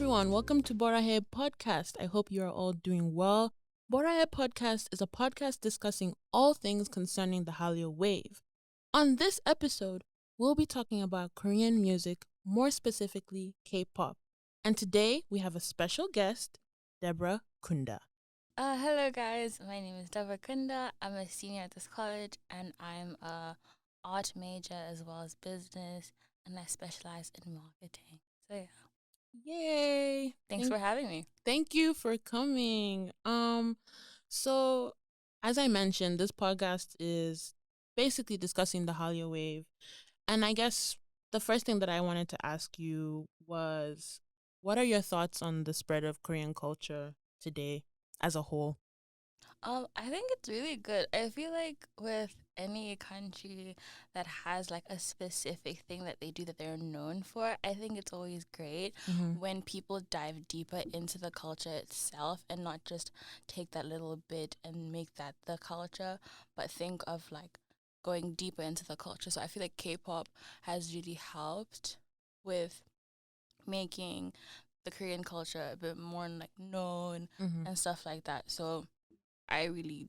everyone. Welcome to Borahae Podcast. I hope you are all doing well. Borahae Podcast is a podcast discussing all things concerning the Hallyu wave. On this episode, we'll be talking about Korean music, more specifically K-pop. And today, we have a special guest, Deborah Kunda. Hello guys, my name is Deborah Kunda. I'm a senior at this college and I'm a art major as well as business, and I specialize in marketing. So yeah. Yay! Thanks for having me. Thank you for coming. So as I mentioned, this podcast is basically discussing the Hallyu wave. And I guess the first thing that I wanted to ask you was, what are your thoughts on the spread of Korean culture today as a whole? I think it's really good. I feel like with any country that has like a specific thing that they do that they're known for, I think it's always great when people dive deeper into the culture itself and not just take that little bit and make that the culture, but think of like going deeper into the culture. So I feel like K-pop has really helped with making the Korean culture a bit more like known and stuff like that. So I really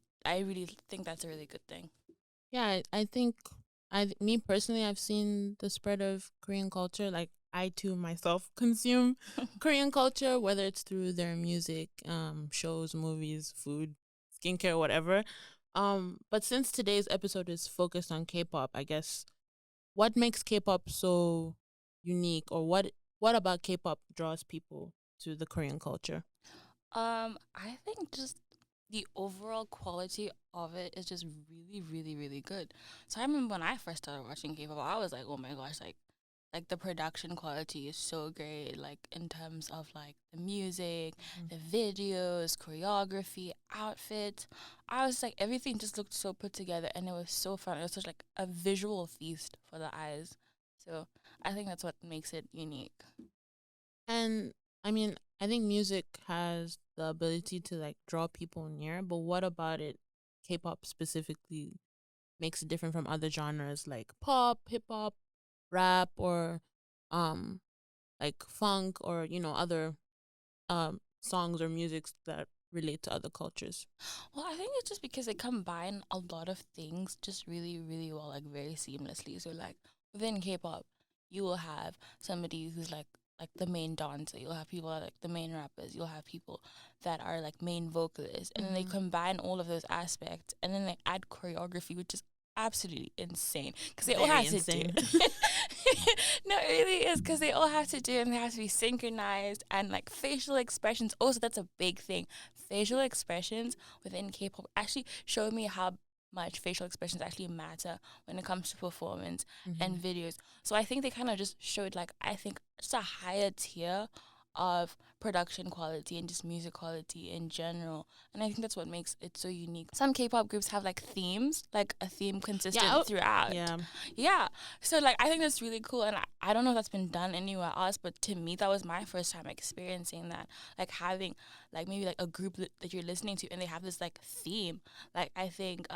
think that's a really good thing. Yeah, I think me personally, I've seen the spread of Korean culture. Like, I too myself consume Korean culture, whether it's through their music, shows, movies, food, skincare, whatever. But since today's episode is focused on K-pop, I guess what makes K-pop so unique, or what about K-pop draws people to the Korean culture? I think just the overall quality of it is just really, really, really good. So I remember when I first started watching K-pop, I was like, oh my gosh, like the production quality is so great, like in terms of like the music, the videos, choreography, outfits. I was like, everything just looked so put together and it was so fun. It was such like a visual feast for the eyes. So I think that's what makes it unique. And I mean, I think music has the ability to like draw people near, but what about it, K-pop specifically, makes it different from other genres like pop, hip hop, rap, or um like funk, or other songs or musics that relate to other cultures? Well, I think it's just because they combine a lot of things just really, really well, like very seamlessly. So like within K-pop, you will have somebody who's like the main dancer. You'll have people that are like the main rappers. You'll have people that are like main vocalists, and then they combine all of those aspects, and then they add choreography, which is absolutely insane because they all Very have insane. to do. No, it really is because they all have to do, and they have to be synchronized, and like facial expressions. Also, that's a big thing. Facial expressions within K-pop actually showed me how much facial expressions actually matter when it comes to performance and videos. So I think they kind of just showed like, I think just a higher tier of production quality and just music quality in general. And I think that's what makes it so unique. Some K-pop groups have like themes, like a theme consistent throughout. Yeah. So like I think that's really cool, and I don't know if that's been done anywhere else, but to me that was my first time experiencing that. Like having like maybe like a group that you're listening to and they have this like theme. Like I think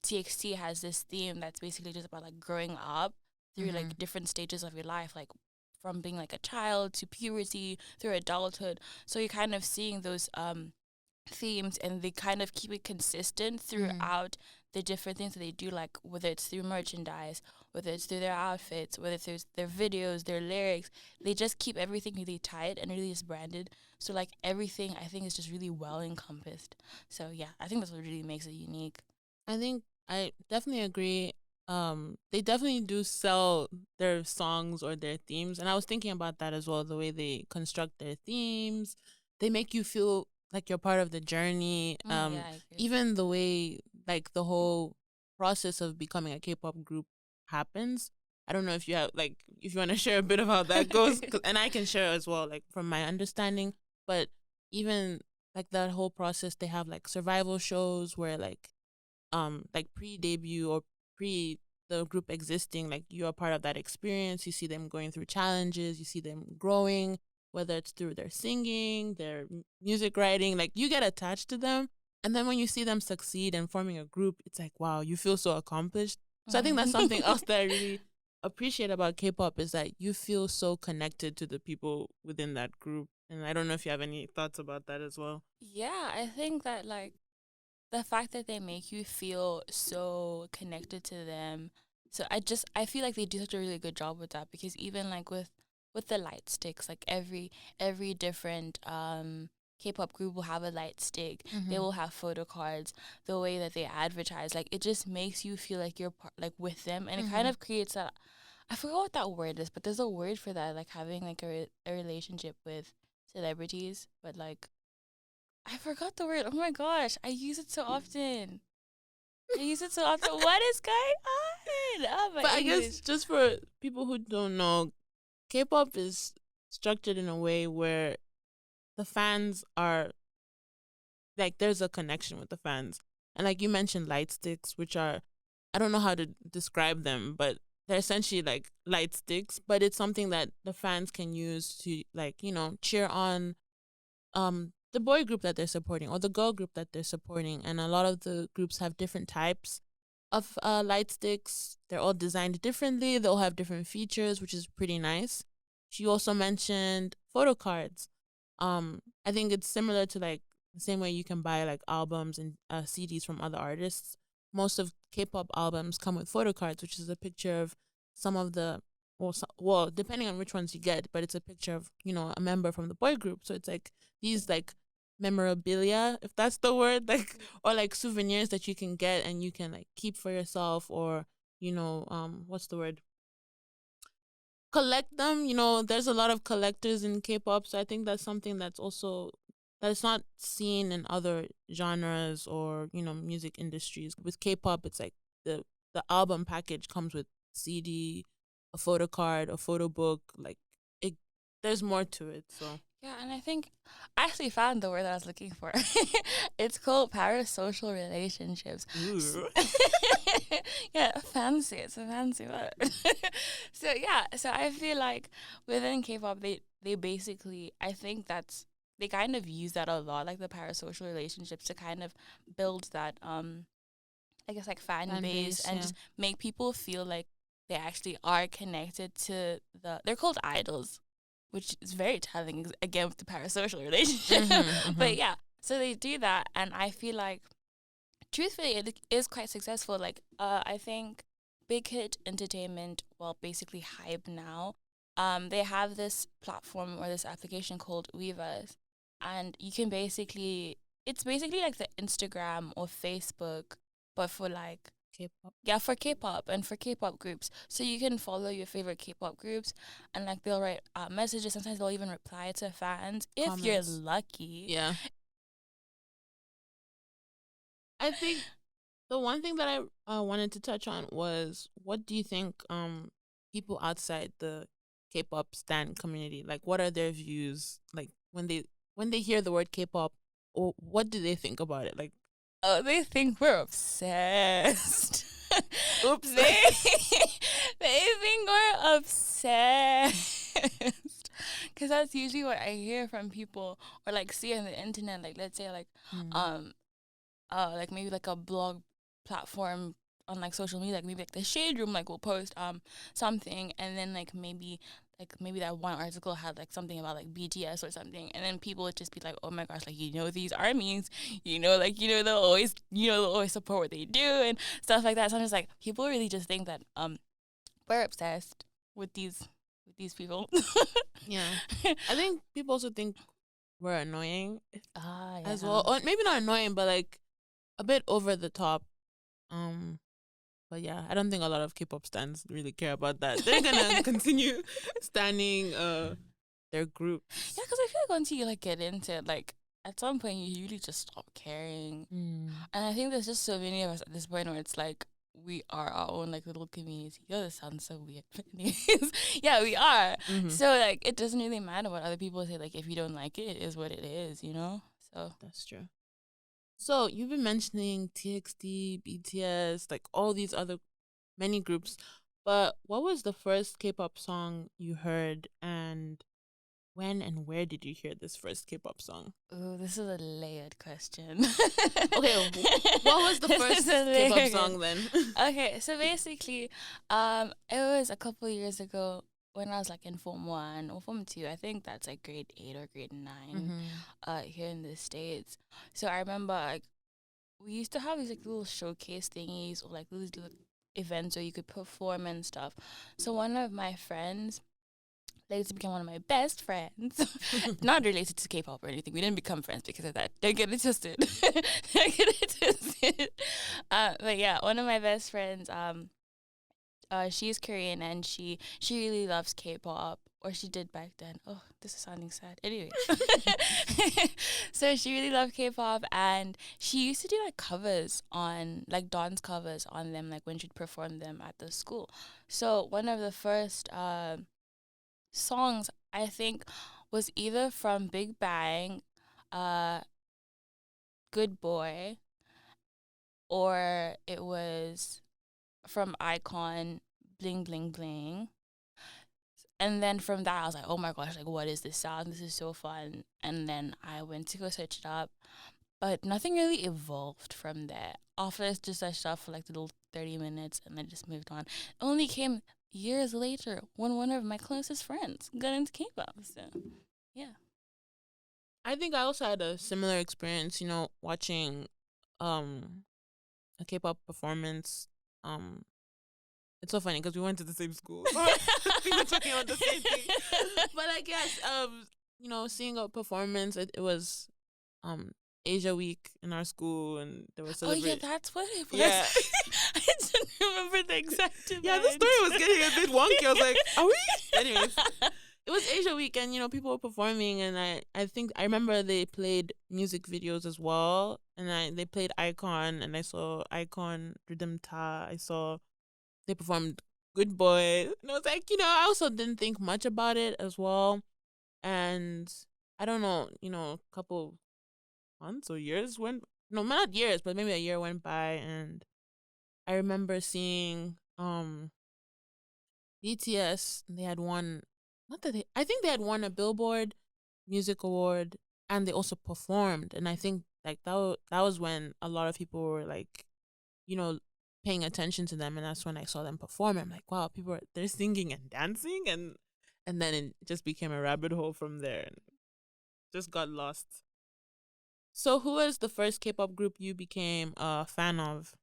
TXT has this theme that's basically just about like growing up through like different stages of your life, like from being like a child to puberty through adulthood. So you're kind of seeing those themes, and they kind of keep it consistent throughout the different things that they do, like whether it's through merchandise, whether it's through their outfits, whether it's through their videos, their lyrics. They just keep everything really tight and really just branded. So like everything I think is just really well encompassed. So yeah, I think that's what really makes it unique. I think I definitely agree. They definitely do sell their songs or their themes, and I was thinking about that as well. The way they construct their themes, they make you feel like you're part of the journey. Yeah, I agree. Even the way like the whole process of becoming a K-pop group happens. I don't know if you have like if you want to share a bit of how that goes, and I can share as well, like from my understanding. But even like that whole process, they have like survival shows where like pre-debut or pre the group existing, like you are part of that experience. You see them going through challenges, you see them growing, whether it's through their singing, their music writing, like you get attached to them. And then when you see them succeed and forming a group, it's like, wow, you feel so accomplished. So I think that's something else that I really appreciate about K-pop is that you feel so connected to the people within that group. And I don't know if you have any thoughts about that as well. Yeah, I think that like the fact that they make you feel so connected to them. So I feel like they do such a really good job with that, because even like with the light sticks, like every different K-pop group will have a light stick. They will have photo cards. The way that they advertise, like it just makes you feel like you're like with them, and it kind of creates that. I forgot what that word is, but there's a word for that, like having like a relationship with celebrities, but like I forgot the word. Oh my gosh, I use it so often. What is going on? Oh my But I English. guess just for people who don't know, K-pop is structured in a way where the fans are like, there's a connection with the fans. And like you mentioned, light sticks, which are, I don't know how to describe them, but they're essentially like light sticks, but it's something that the fans can use to, like, cheer on the boy group that they're supporting or the girl group that they're supporting. And a lot of the groups have different types of light sticks. They're all designed differently. They all have different features, which is pretty nice. She also mentioned photo cards. I think it's similar to like the same way you can buy like albums and CDs from other artists. Most of K-pop albums come with photo cards, which is a picture of some of the, well, depending on which ones you get, but it's a picture of, a member from the boy group. So it's like these like memorabilia, if that's the word, like, or like souvenirs that you can get and you can like keep for yourself, or what's the word, collect them. There's a lot of collectors in K-pop, so I think that's something that's also that is not seen in other genres or music industries. With K-pop, it's like the album package comes with CD, a photo card, a photo book, like it. There's more to it, so. Yeah, and I think I actually found the word that I was looking for. It's called parasocial relationships. Yeah, fancy. It's a fancy word. So I feel like within K-pop, they basically, I think they kind of use that a lot, like the parasocial relationships, to kind of build that I guess like fan base, and just make people feel like they actually are connected to they're called idols, which is very telling again with the parasocial relationship. But yeah, so they do that, and I feel like truthfully it is quite successful. Like I think Big Hit Entertainment, well, basically Hype now, they have this platform or this application called Weavers, and you can it's basically like the Instagram or Facebook, but for like K-pop. Yeah, for K-pop and for K-pop groups. So you can follow your favorite K-pop groups, and like they'll write messages. Sometimes they'll even reply to fans if you're lucky. Yeah. I think the one thing that I wanted to touch on was, what do you think people outside the K-pop stan community, like, what are their views, like, when they hear the word K-pop, or what do they think about it? Like, oh, they think we're obsessed. Oops. They think we're obsessed. Because that's usually what I hear from people, or like see on the internet. Like, let's say like like maybe like a blog platform on like social media, like maybe like the Shade Room, like will post something, and then like maybe that one article had like something about like BTS or something, and then people would just be like, oh my gosh, like these armies, they'll always support what they do and stuff like that. So I'm just like, people really just think that we're obsessed with these people. Yeah. I think people also think we're annoying Yeah. as well, or maybe not annoying, but like a bit over the top. But yeah, I don't think a lot of K-pop stans really care about that. They're gonna continue standing their group. Yeah, because I feel like once you like get into it, like at some point you really just stop caring. And I think there's just so many of us at this point where it's like we are our own like little community. Oh, this sounds so weird. But anyways, yeah, we are. So like it doesn't really matter what other people say. Like if you don't like it, it is what it is, So that's true. So you've been mentioning TXT, BTS, like all these other many groups, but what was the first K-pop song you heard, and when and where did you hear this first K-pop song? Oh, this is a layered question. Okay, what was the first K-pop song then? Okay, so basically, it was a couple years ago when I was like in Form 1 or Form 2. I think that's like grade 8 or grade 9 here in the States. So I remember like we used to have these like little showcase thingies or like these little events where you could perform and stuff. So one of my friends later became one of my best friends. Not related to K-pop or anything. We didn't become friends because of that. Don't get it twisted. Don't get it twisted. But yeah, one of my best friends, she's Korean and she really loves K-pop, or she did back then. Oh, this is sounding sad. Anyway, so she really loved K-pop and she used to do like covers on like dance covers on them, like when she'd perform them at the school. So one of the first songs I think was either from Big Bang, Good Boy, or it was from Icon, Bling Bling Bling. And then from that I was like, oh my gosh, like what is this sound? This is so fun. And then I went to go search it up, but nothing really evolved from there. After I just searched up for like the little 30 minutes and then just moved on. It only came years later when one of my closest friends got into K-pop. So yeah, I think I also had a similar experience, watching a K-pop performance. It's so funny because we went to the same school. We were talking about the same thing. But I guess seeing a performance, it was Asia Week in our school, and there was celebrating. Oh yeah, that's what it was. Yeah. I didn't remember the exact event. Yeah, the story was getting a bit wonky. I was like, are we? Anyways, it was Asia Week, and people were performing, and I think I remember they played music videos as well, and they played Icon, and I saw Icon Rhythm Ta. I saw they performed Good Boy, and I was like, I also didn't think much about it as well, and I don't know, a couple months or years went, no, not years, but maybe a year went by, and I remember seeing BTS. They had won, I think they had won a Billboard Music Award, and they also performed, and I think like that was when a lot of people were like, paying attention to them, and that's when I saw them perform. I'm like, wow, they're singing and dancing, and then it just became a rabbit hole from there, and just got lost. So who was the first K-pop group you became a fan of?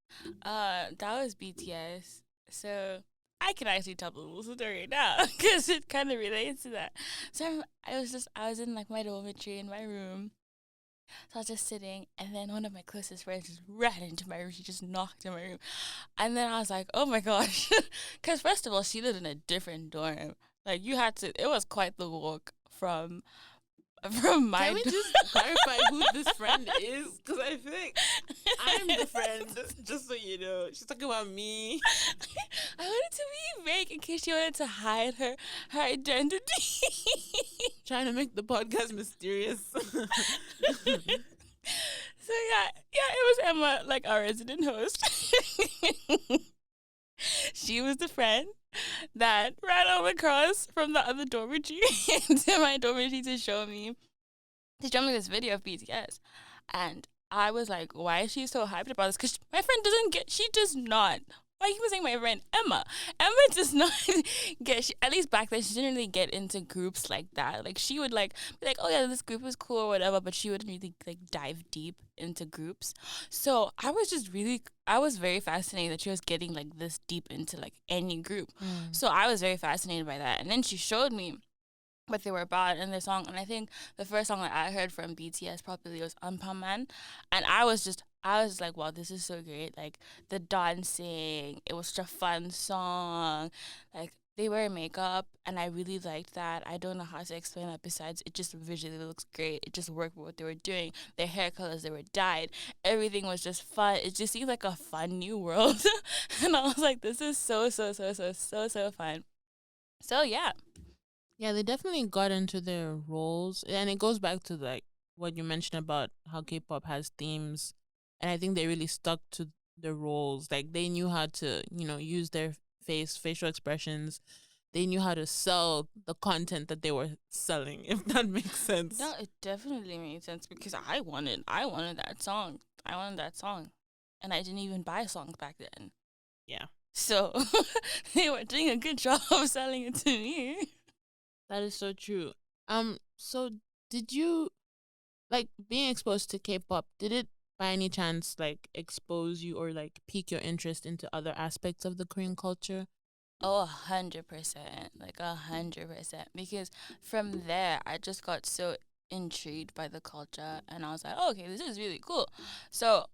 That was BTS. So I can actually tell the little story now because it kind of relates to that. So I was in like my dormitory in my room. So I was just sitting, and then one of my closest friends just ran into my room. She just knocked in my room. And then I was like, oh my gosh. Because first of all, she lived in a different dorm. Like, it was quite the walk from my Can we just clarify who this friend is? Because I think I'm the friend, just so you know. She's talking about me. I wanted to be vague in case she wanted to hide her identity. Trying to make the podcast mysterious. So yeah, it was Emma, like our resident host. She was the friend that ran all across from the other dormitory into my dormitory to show me this video of BTS. And I was like, why is she so hyped about this? Because my friend she does not. Why you was saying my friend Emma? Emma does not at least back then, she didn't really get into groups like that. Like, she would like be like, oh yeah, this group is cool or whatever, but she wouldn't really like dive deep into groups. So I was very fascinated that she was getting like this deep into like any group. So I was very fascinated by that. And then she showed me what they were about in the song, and I think the first song that I heard from BTS probably was Man, and I was like, wow, this is so great. Like, the dancing, it was such a fun song. Like, they wear makeup, and I really liked that. I don't know how to explain that besides it just visually looks great. It just worked with what they were doing. Their hair colors, they were dyed. Everything was just fun. It just seemed like a fun new world. And I was like, this is so fun. So, yeah. Yeah, they definitely got into their roles, and it goes back to like what you mentioned about how K-pop has themes, and I think they really stuck to their roles. Like, they knew how to, use their facial expressions, they knew how to sell the content that they were selling, if that makes sense. No, it definitely made sense because I wanted that song. I wanted that song. And I didn't even buy songs back then. Yeah. So they were doing a good job of selling it to me. That is so true. So did you, like, being exposed to K-pop, did it by any chance like expose you or like pique your interest into other aspects of the Korean culture? Oh, 100%. Like 100%. Because from there, I just got so intrigued by the culture and I was like, oh, okay, this is really cool. So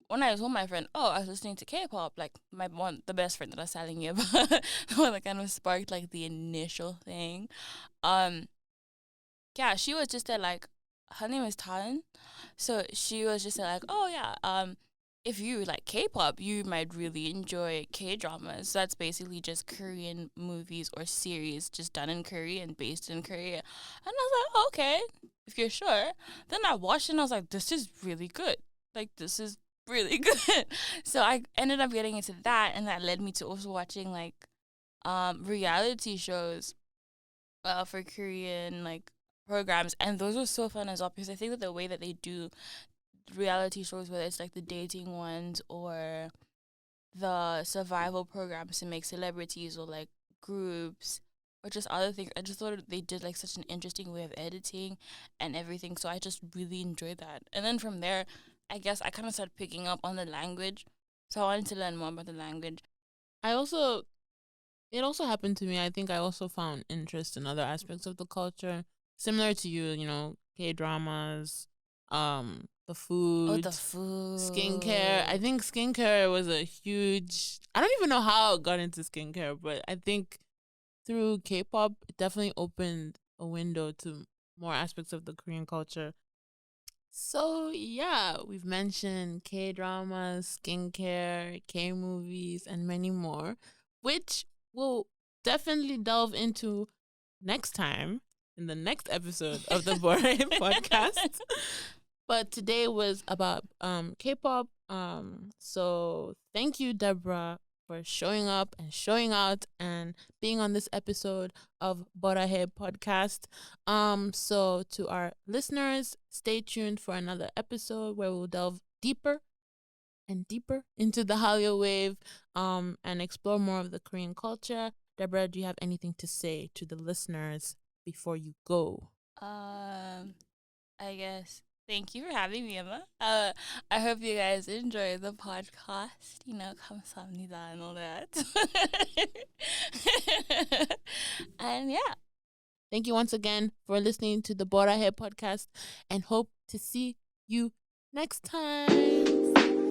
when I told my friend, oh, I was listening to K-pop, like the best friend that I was telling you about, the one that kind of sparked like the initial thing. Yeah, she was just there like, her name is Tan. So she was just like, oh yeah, if you like K-pop, you might really enjoy K-dramas. So that's basically just Korean movies or series just done in Korea and based in Korea. And I was like, oh, okay, if you're sure. Then I watched it and I was like, this is really good. Like, this is really good. So I ended up getting into that, and that led me to also watching like reality shows for Korean like programs, and those were so fun as well because I think that the way that they do reality shows, whether it's like the dating ones or the survival programs to make celebrities or like groups or just other things, I just thought they did like such an interesting way of editing and everything. So I just really enjoyed that. And then from there, I guess I kind of started picking up on the language. So I wanted to learn more about the language. It also happened to me. I think I also found interest in other aspects of the culture, similar to you. K-dramas, the food, Oh, the food, skincare. I think skincare was a huge. I don't even know how I got into skincare, but I think through K-pop, it definitely opened a window to more aspects of the Korean culture. So yeah, we've mentioned K-dramas, skincare, K-movies, and many more, which we'll definitely delve into next time in the next episode of the Borahae Podcast. But today was about K-pop. So thank you, Deborah, for showing up and showing out and being on this episode of Borahae Podcast. So to our listeners, stay tuned for another episode where we'll delve deeper and deeper into the Hallyu wave and explore more of the Korean culture. Deborah, do you have anything to say to the listeners before you go? I guess thank you for having me, Emma. I hope you guys enjoy the podcast. 감사합니다 and all that. And yeah. Thank you once again for listening to the Borahae Podcast and hope to see you next time.